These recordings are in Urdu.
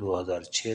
2006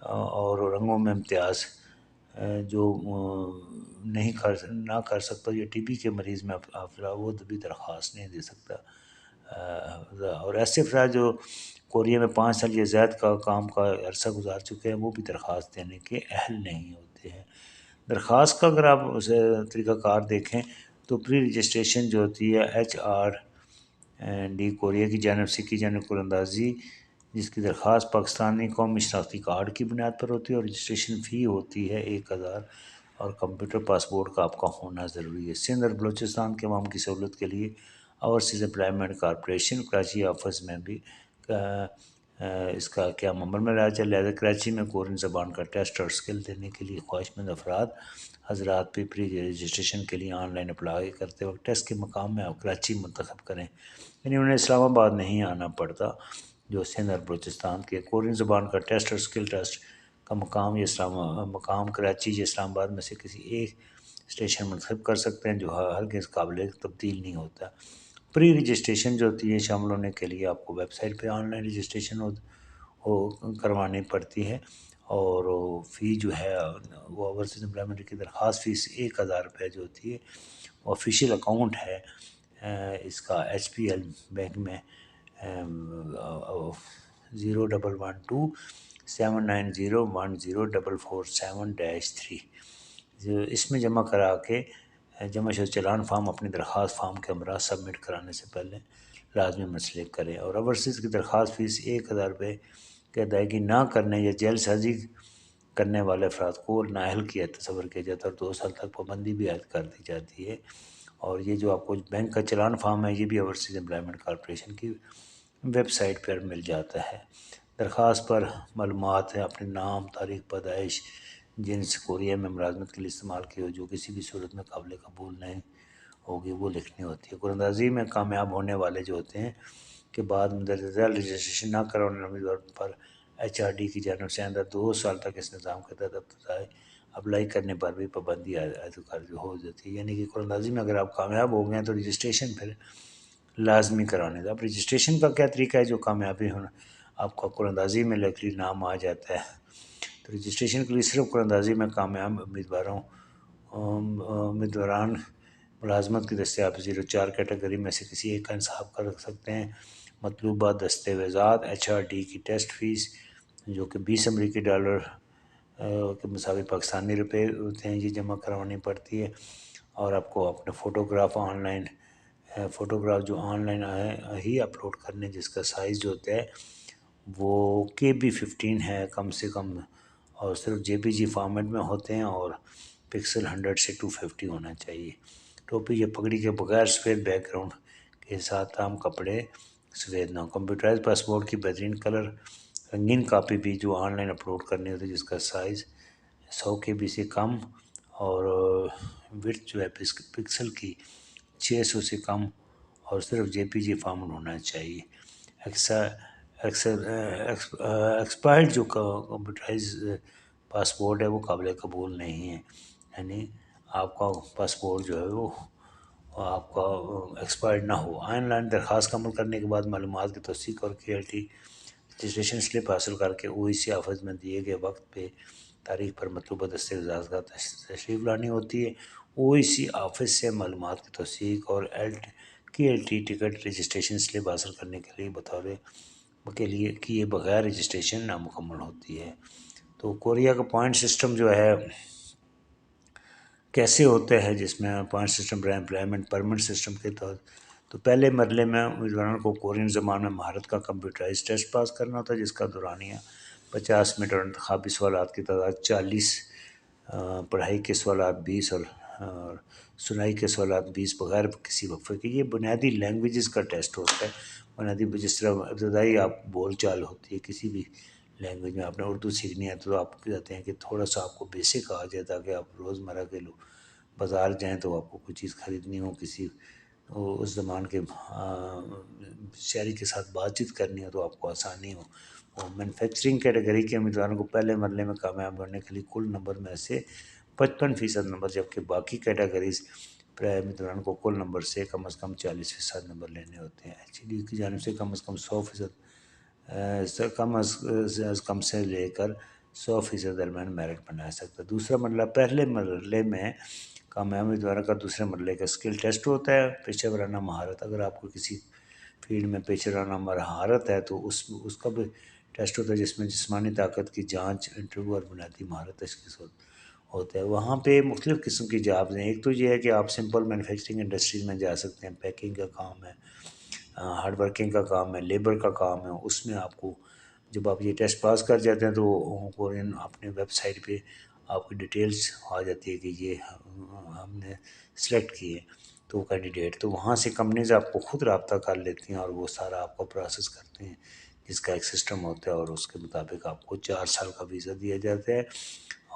اور رنگوں میں امتیاز جو نہیں نہ کر سکتا، یا ٹی بی کے مریض میں افراد وہ بھی درخواست نہیں دے سکتا، اور ایسے افراد جو کوریا میں 5 سال یا زائد کا کام کا عرصہ گزار چکے ہیں وہ بھی درخواست دینے کے اہل نہیں ہوتے ہیں۔ درخواست کا اگر آپ اسے طریقہ کار دیکھیں تو پری رجسٹریشن جو ہوتی ہے HRD کوریا کی جانب سے کی جانے کو اندازی، جس کی درخواست پاکستانی قومی شناختی کارڈ کی بنیاد پر ہوتی ہے، اور رجسٹریشن فی ہوتی ہے 1000، اور کمپیوٹر پاسپورٹ کا آپ کا ہونا ضروری ہے۔ سندھ اور بلوچستان کے عوام کی سہولت کے لیے overseas employment corporation Karachi office میں بھی اس کا قیام عمل میں لایا جائے، لہٰذا کراچی میں کورین زبان کا ٹیسٹ اور اسکل دینے کے لیے خواہش مند افراد حضرات پری رجسٹریشن کے لیے آن لائن اپلائی کرتے وقت ٹیسٹ کے مقام میں آپ کراچی منتخب کریں، یعنی انہیں اسلام آباد نہیں آنا پڑتا۔ جو سندھ اور بلوچستان کے کورین زبان کا ٹیسٹ اور اسکل ٹیسٹ کا مقام کراچی یا اسلام آباد میں سے کسی ایک اسٹیشن منتخب کر سکتے ہیں، جو ہرگز قابل تبدیل نہیں ہوتا۔ پری رجسٹریشن جو ہوتی ہے شامل ہونے کے لیے آپ کو ویب سائٹ پہ آن لائن رجسٹریشن کروانی پڑتی ہے، اور فی جو ہے وہ اوورسیز امپلائمنٹ کی درخواست فیس 1000 روپے جو ہوتی ہے، وہ آفیشیل اکاؤنٹ ہے اس کا HPL بینک میں 011279010447-3، اس میں جمع کرا کے جمع شدہ چلان فارم اپنی درخواست فارم کے ہمراہ سبمٹ کرانے سے پہلے لازمی منسلک کریں، اور اوورسیز کی درخواست فیس 1000 روپے کی ادائیگی نہ کرنے یا جیل سازی کرنے والے افراد کو نااہل کیا تصور کیا جاتا ہے، اور 2 سال تک پابندی بھی عائد کر دی جاتی ہے۔ اور یہ جو آپ کو بینک کا چلان فارم ہے یہ بھی اوورسیز امپلائمنٹ کارپوریشن کی ویب سائٹ پر مل جاتا ہے۔ درخواست پر معلومات ہے اپنے نام، تاریخ پیدائش، جنس کوریا میں ملازمت کے لیے استعمال کی ہو جو کسی بھی صورت میں قابل قبول نہیں ہوگی وہ لکھنی ہوتی ہے۔ قراردادی میں کامیاب ہونے والے جو ہوتے ہیں کے بعد مندرجہ ذیل رجسٹریشن نہ کروانے والے امیدوار پر HRD کی جانب سے آئندہ 2 سال تک اس نظام کے تحت ابتدائی اپلائی کرنے پر بھی پابندی عائد ہو جاتی ہے، یعنی کہ قراردادی میں اگر آپ کامیاب ہو گئے ہیں تو رجسٹریشن پھر لازمی کرانے تھا۔ اب رجسٹریشن کا کیا طریقہ ہے جو کامیابی ہونا آپ کا قراردادی میں لکلی نام آ جاتا ہے، تو رجسٹریشن کے لیے صرف قراردادی میں کامیاب امیدواران ملازمت کی دستیاب 04 کیٹیگری میں سے کسی ایک کا انتخاب کر سکتے ہیں۔ مطلوبہ دستاویزات HRD کی ٹیسٹ فیس جو کہ $20 کے مساوی پاکستانی روپے ہوتے ہیں یہ جمع کروانی پڑتی ہے، اور آپ کو اپنے فوٹوگراف جو آن لائن ہی اپلوڈ کرنے، جس کا سائز جو ہوتا ہے وہ KB15 ہے کم سے کم، اور صرف JPG فارمیٹ میں ہوتے ہیں، اور پکسل 100 سے 250 ہونا چاہیے۔ ٹوپی یا پگڑی کے بغیر سفید بیک گراؤنڈ کے ساتھ عام کپڑے سفید نہ ہو۔ کمپیوٹرائز پاسپورٹ کی بہترین کلر رنگین کاپی بھی جو آن لائن اپلوڈ کرنی ہوتی ہے، جس کا سائز 100 KB سے کم، اور وڈتھ جو ہے پکسل کی 600 سے کم، اور صرف JPG فارمیٹ ہونا چاہیے۔ ایکسپائرڈ جو کمپیوٹرائز پاسپورٹ ہے وہ قابل قبول نہیں ہے، یعنی آپ کا پاسپورٹ جو ہے وہ آپ کا ایکسپائرڈ نہ ہو۔ آن لائن درخواست کا عمل کرنے کے بعد معلومات کی تصدیق اور KLT رجسٹریشن سلپ حاصل کر کے OEC آفس میں دیے گئے وقت پہ تاریخ پر مطلوبہ دستاویزات کا تشریف لانی ہوتی ہے۔ OEC آفس سے معلومات کی تصدیق اور KLT ٹکٹ رجسٹریشن سلپ حاصل کرنے کے لیے کیے بغیر رجسٹریشن نامکمل ہوتی ہے۔ تو کوریا کا پوائنٹ سسٹم جو ہے کیسے ہوتا ہے، جس میں point system employment permanent system کے تحت، تو پہلے مرحلے میں امیدواروں کو کورین زبان میں مہارت کا کمپیوٹرائز ٹیسٹ پاس کرنا ہوتا ہے، جس کا دورانیہ 50 منٹ اور انتخابی سوالات کی تعداد 40، پڑھائی کے سوالات 20 اور سنائی کے سوالات 20 بغیر کسی وقفے کے۔ یہ بنیادی لینگویجز کا ٹیسٹ ہوتا ہے، بنیادی جس طرح ابتدائی آپ بول چال ہوتی ہے کسی بھی لینگویج میں، آپ نے اردو سیکھنی ہے تو آپ کہتے ہیں کہ تھوڑا سا آپ کو بیسک آ جائے تاکہ آپ روزمرہ کے بازار جائیں تو آپ کو کوئی چیز خریدنی ہو، کسی اس زبان کے شہری کے ساتھ بات چیت کرنی ہو تو آپ کو آسانی ہو۔ اور مینوفیکچرنگ کیٹیگری کے امیدواروں کو پہلے مرحلے میں کامیاب ہونے کے لیے کل نمبر میں سے 55% نمبر، جبکہ باقی کیٹیگریز امیدواروں کو کل نمبر سے کم از کم 40% نمبر لینے ہوتے ہیں۔ HDD کی جانب سے کم از کم 100% کم از کم سے لے کر 100% درمیان میرٹ بنا سکتا ہے۔ دوسرا مرحلہ، پہلے مرحلے میں کامیاب امیدواروں کا دوسرے مرحلے کا اسکل ٹیسٹ ہوتا ہے، پیشہ ورانہ مہارت۔ اگر آپ کو کسی فیلڈ میں پیشہ ورانہ مہارت ہے تو اس کا بھی ٹیسٹ ہوتا ہے، جس میں جسمانی طاقت کی جانچ، انٹرویو اور بنیادی مہارت تشخیص ہوتا ہے۔ وہاں پہ مختلف قسم کی جابز ہیں۔ ایک تو یہ ہے کہ آپ سمپل مینوفیکچرنگ انڈسٹریز میں جا سکتے ہیں، پیکنگ کا کام ہے، ہارڈ ورکنگ کا کام ہے، لیبر کا کام ہے۔ اس میں آپ کو جب آپ یہ ٹیسٹ پاس کر جاتے ہیں تو کورین اپنے ویب سائٹ پہ آپ کی ڈیٹیلز آ جاتی ہے کہ یہ ہم نے سلیکٹ کیے تو کینڈیڈیٹ، تو وہاں سے کمپنیز آپ کو خود رابطہ کر لیتی ہیں اور وہ سارا آپ کو پروسیس کرتے ہیں، جس کا ایک سسٹم ہوتا ہے، اور اس کے مطابق آپ کو 4 سال کا ویزا دیا جاتا ہے،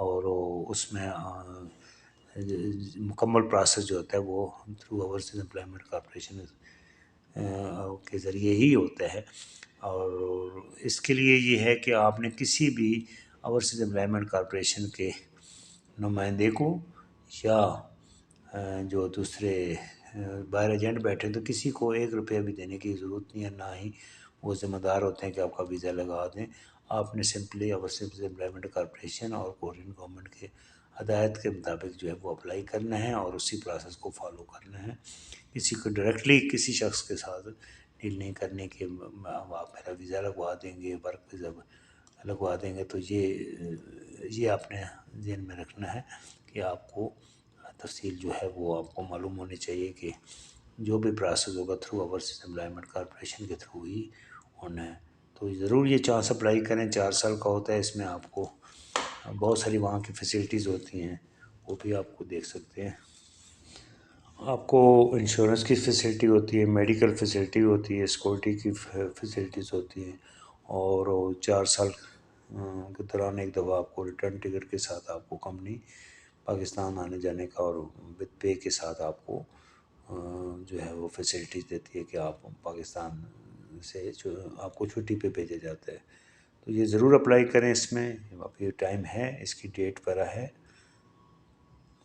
اور اس میں مکمل پروسیس جو ہوتا ہے وہ تھرو اوورسیز امپلائمنٹ کارپوریشن کے ذریعے ہی ہوتا ہے۔ اور اس کے لیے یہ ہے کہ آپ نے کسی بھی اوورسیز امپلائمنٹ کارپوریشن کے نمائندے کو یا جو دوسرے باہر ایجنٹ بیٹھے ہیں تو کسی کو 1 روپیہ بھی دینے کی ضرورت نہیں ہے، نہ ہی وہ ذمہ دار ہوتے ہیں کہ آپ کا ویزا لگا دیں۔ آپ نے سمپلی اوورسیز امپلائمنٹ کارپوریشن اور کورین گورنمنٹ کے ہدایت کے مطابق جو ہے وہ اپلائی کرنا ہے اور اسی پروسیس کو فالو کرنا ہے۔ کسی کو ڈائریکٹلی کسی شخص کے ساتھ ڈیل نہیں کرنے کے آپ میرا ویزا لگوا دیں گے، ورک ویزا لگوا دیں گے، تو یہ آپ نے ذہن میں رکھنا ہے کہ آپ کو تفصیل جو ہے وہ آپ کو معلوم ہونی چاہیے کہ جو بھی پروسیس ہوگا تھرو اوورسیز امپلائمنٹ کارپوریشن کے تھرو ہی ہونا ہے۔ تو ضرور یہ چانس اپلائی کریں، 4 سال کا ہوتا ہے، اس میں آپ کو بہت ساری وہاں کی فیسلٹیز ہوتی ہیں، وہ بھی آپ کو دیکھ سکتے ہیں۔ آپ کو انشورنس کی فیسلٹی ہوتی ہے، میڈیکل فیسلٹی ہوتی ہے، سیکورٹی کی فیسلٹیز ہوتی ہیں، اور 4 سال کے دوران ایک دفعہ آپ کو ریٹرن ٹکٹ کے ساتھ آپ کو کمپنی پاکستان آنے جانے کا اور وتھ پے کے ساتھ آپ کو جو ہے وہ فیسلٹیز دیتی ہے کہ آپ پاکستان سے جو آپ کو چھٹی پہ بھیجا جاتا ہے۔ تو یہ ضرور اپلائی کریں، اس میں ابھی ٹائم ہے، اس کی ڈیٹ پر ہے